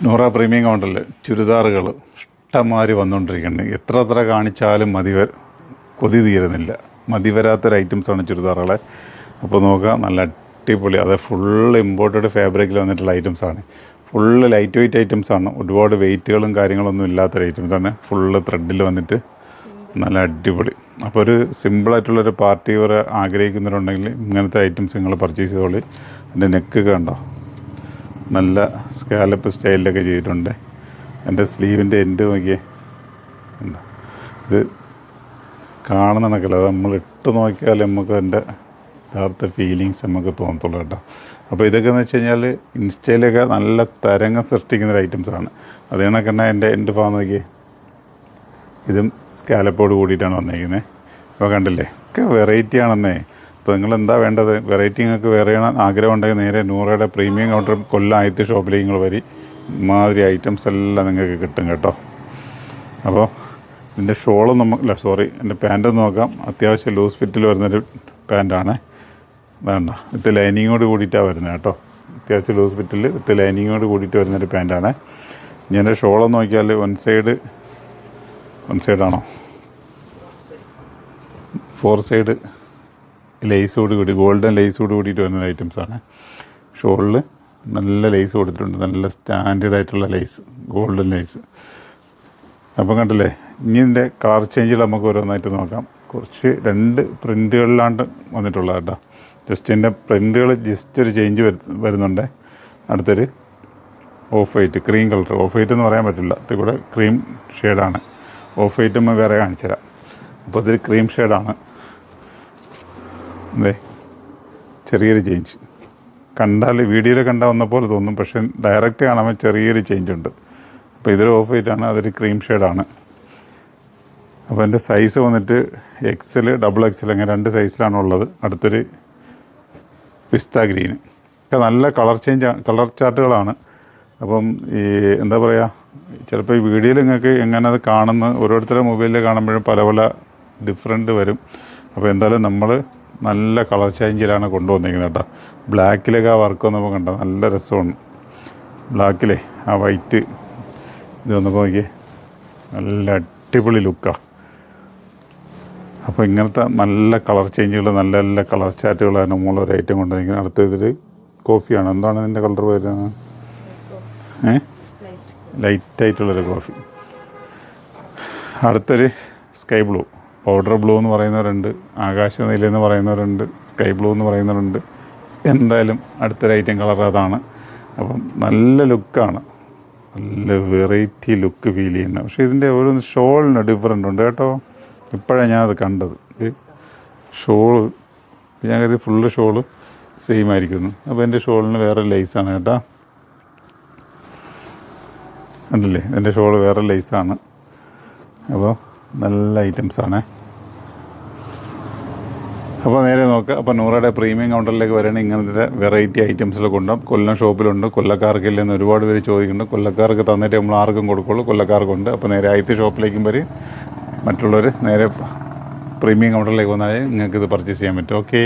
Noora premium കൗണ്ടറിൽ ചുരിദാറുകൾ ഇഷ്ടംമാതിരി വന്നുകൊണ്ടിരിക്കുന്നുണ്ട്. എത്ര കാണിച്ചാലും കൊതി തീരുന്നില്ല. മതി വരാത്തൊരു ഐറ്റംസാണ് ചുരിദാറുകളെ. അപ്പോൾ നോക്കുക, നല്ല അടിപൊളി, അത് ഫുള്ള് ഇമ്പോർട്ടഡ് ഫാബ്രിക്കിൽ വന്നിട്ടുള്ള ഐറ്റംസാണ്. ഫുള്ള് ലൈറ്റ് വെയ്റ്റ് ഐറ്റംസാണ്. ഒരുപാട് വെയ്റ്റുകളും കാര്യങ്ങളൊന്നും ഇല്ലാത്തൊരു ഐറ്റംസാണ്. ഫുള്ള് ത്രെഡിൽ വന്നിട്ട് നല്ല അടിപൊളി. അപ്പോൾ ഒരു സിമ്പിളായിട്ടുള്ളൊരു പാർട്ടി വെയർ ആഗ്രഹിക്കുന്നുണ്ടെങ്കിൽ ഇങ്ങനത്തെ ഐറ്റംസ് നിങ്ങൾ പർച്ചേസ് ചെയ്തോളി. എൻ്റെ നെക്ക് കണ്ടോ, നല്ല സ്കാലപ്പ് സ്റ്റൈലിലൊക്കെ ചെയ്തിട്ടുണ്ട്. എൻ്റെ സ്ലീവിൻ്റെ എൻഡ് നോക്കിയേ, എന്താ ഇത് കാണുന്ന കണക്കില്ല, അത് നമ്മൾ ഇട്ട് നോക്കിയാൽ നമുക്ക് അതിൻ്റെ യഥാർത്ഥ ഫീലിങ്സ് നമുക്ക് തോന്നത്തുള്ളൂ കേട്ടോ. അപ്പോൾ ഇതൊക്കെ എന്ന് വെച്ച് കഴിഞ്ഞാൽ ഇൻസ്റ്റയിലൊക്കെ നല്ല തരംഗം സൃഷ്ടിക്കുന്നൊരു ഐറ്റംസാണ്. അത് കണക്കന്നെ എൻ്റെ എൻ്റെ ഭാഗം നോക്കിയേ, ഇതും സ്കാലപ്പോട് കൂടിയിട്ടാണ് വന്നിരിക്കുന്നത്. അപ്പോൾ കണ്ടില്ലേ, ഒക്കെ വെറൈറ്റി ആണെന്നേ. അപ്പോൾ നിങ്ങളെന്താ വേണ്ടത്, വെറൈറ്റി നിങ്ങൾക്ക് വേറെ ആഗ്രഹം ഉണ്ടെങ്കിൽ നേരെ നൂറയുടെ പ്രീമിയം കൗണ്ടർ കൊല്ലം ആദ്യത്തെ ഷോപ്പിലേക്ക് നിങ്ങൾ വരി. ഇമാതിരി ഐറ്റംസ് എല്ലാം നിങ്ങൾക്ക് കിട്ടും കേട്ടോ. അപ്പോൾ ഇതിൻ്റെ ഷോളും എൻ്റെ പാൻറ്റ് നോക്കാം. അത്യാവശ്യം ലൂസ് ഫിറ്റിൽ വരുന്നൊരു പാൻറ്റാണ്. വേണ്ട, വിത്ത് ലൈനിങ്ങോട് കൂടിയിട്ടാണ് വരുന്നത് കേട്ടോ. അത്യാവശ്യം ലൂസ് ഫിറ്റിൽ വിത്ത് ലൈനിങ്ങോട് കൂടിയിട്ട് വരുന്നൊരു പാൻറ്റാണ്. ഇനി എൻ്റെ ഷോളെന്ന് നോക്കിയാൽ വൺ സൈഡാണോ, 4 സൈഡ് ലേസോട് കൂടി, ഗോൾഡൻ ലേസോട് കൂടിയിട്ട് വരുന്ന ഐറ്റംസാണ്. ഷോളിൽ നല്ല ലേസ് കൊടുത്തിട്ടുണ്ട്, നല്ല സ്റ്റാൻഡേർഡ് ആയിട്ടുള്ള ലേസ്, ഗോൾഡൻ ലേസ്. അപ്പം കണ്ടില്ലേ, ഇനി ഇതിൻ്റെ കളർ ചേഞ്ചുകൾ നമുക്ക് ഓരോന്നായിട്ട് നോക്കാം. കുറച്ച് 2 പ്രിൻറ്റുകളിലാണ്ട് വന്നിട്ടുള്ളത് കേട്ടോ. ജസ്റ്റ് ഇതിൻ്റെ പ്രിൻറ്റുകൾ ജസ്റ്റ് ഒരു ചേഞ്ച് വരുന്നുണ്ട്. അടുത്തൊരു of white, cream colour. Of white എന്ന് പറയാൻ പറ്റില്ല, ഇത് കൂടെ ക്രീം ഷെയ്ഡാണ്. ഓഫ് വൈറ്റ് നമ്മൾ വേറെ കാണിച്ചു തരാം. അപ്പോൾ ഇതൊരു ക്രീം ഷെയ്ഡാണ്. അതെ, ചെറിയൊരു ചേഞ്ച് കണ്ടാൽ, വീഡിയോയിൽ കണ്ടാൽ വന്നപ്പോൾ തോന്നും, പക്ഷേ ഡയറക്റ്റ് കാണുമ്പോൾ ചെറിയൊരു ചേഞ്ച് ഉണ്ട്. അപ്പോൾ ഇതൊരു ഓഫ് വൈറ്റാണ്, അതൊരു ക്രീം ഷെയ്ഡാണ്. അപ്പോൾ എൻ്റെ സൈസ് വന്നിട്ട് XL, XXL അങ്ങനെ 2 സൈസിലാണ് ഉള്ളത്. അടുത്തൊരു പിസ്ത ഗ്രീന്. ഒക്കെ നല്ല കളർ ചാർട്ടുകളാണ്. അപ്പം ഈ എന്താ പറയുക, ചിലപ്പോൾ ഈ വീഡിയോയിൽ നിങ്ങൾക്ക് എങ്ങനെ അത് കാണുന്ന, ഓരോരുത്തരുടെ മൊബൈലിൽ കാണുമ്പോഴും പല ഡിഫറൻറ്റ് വരും. അപ്പോൾ എന്തായാലും നമ്മൾ നല്ല കളർ ചേഞ്ചിലാണ് കൊണ്ടുവന്നിരിക്കുന്നത് കേട്ടോ. ബ്ലാക്കിലൊക്കെ ആ വർക്ക് വന്നപ്പോൾ കണ്ടോ, നല്ല രസമാണ്. ബ്ലാക്കിലെ ആ വൈറ്റ് ഇത് വന്നപ്പോൾ നോക്കിയേ, നല്ല അടിപൊളി ലുക്കാണ്. അപ്പോൾ ഇങ്ങനത്തെ നല്ല കളർ ചേഞ്ചുകൾ, നല്ല നല്ല കളർ ചാറ്റുകളാണ് നമ്മളൊരു ഐറ്റം കൊണ്ടുവന്നിരിക്കുന്നത്. അടുത്തതിൽ കോഫിയാണ്. എന്താണ് ഇതിൻ്റെ കളർ വരുന്നത്? ലൈറ്റായിട്ടുള്ളൊരു കോഫി. അടുത്തൊരു സ്കൈ ബ്ലൂ, പൗഡർ ബ്ലൂ എന്ന് പറയുന്നവരുണ്ട്, ആകാശ നീല എന്ന് പറയുന്നവരുണ്ട്, സ്കൈ ബ്ലൂ എന്ന് പറയുന്നവരുണ്ട്. എന്തായാലും അടുത്തൊരു ഐറ്റം കളർ അതാണ്. അപ്പം നല്ല ലുക്കാണ്, നല്ല വെറൈറ്റി ലുക്ക് ഫീൽ ചെയ്യുന്നത്. പക്ഷേ ഇതിൻ്റെ ഓരോ ഷോളിന് ഡിഫറൻ്റ് ഉണ്ട് കേട്ടോ. ഇപ്പോഴാണ് ഞാനത് കണ്ടത്. ഷോള് ഞാൻ കരുതി ഫുള്ള് ഷോള് സെയിം ആയിരിക്കുന്നു. അപ്പോൾ എൻ്റെ ഷോളിന് വേറെ ലേസാണ് കേട്ടോ. കണ്ടില്ലേ, എൻ്റെ ഷോള് വേറെ ലേസാണ്. അപ്പോൾ നല്ല ഐറ്റംസാണ്. അപ്പോൾ നേരെ നോക്കുക. അപ്പോൾ നൂറയുടെ പ്രീമിയം കൗണ്ടറിലേക്ക് വരികയാണെങ്കിൽ ഇങ്ങനത്തെ വെറൈറ്റി ഐറ്റംസിൽ കൊണ്ടുപോകും. കൊല്ലം ഷോപ്പിലുണ്ട്. കൊല്ലക്കാർക്കില്ലെന്ന് ഒരുപാട് പേര് ചോദിക്കുന്നുണ്ട്. കൊല്ലക്കാർക്ക് തന്നിട്ട് നമ്മൾ ആർക്കും കൊടുക്കുള്ളൂ, കൊല്ലക്കാർക്കുണ്ട്. അപ്പോൾ നേരെ ആദ്യത്തെ ഷോപ്പിലേക്കും വരും. മറ്റുള്ളവർ നേരെ പ്രീമിയം കൗണ്ടറിലേക്ക് വന്നാൽ നിങ്ങൾക്കിത് പർച്ചേസ് ചെയ്യാൻ പറ്റും. ഓക്കെ.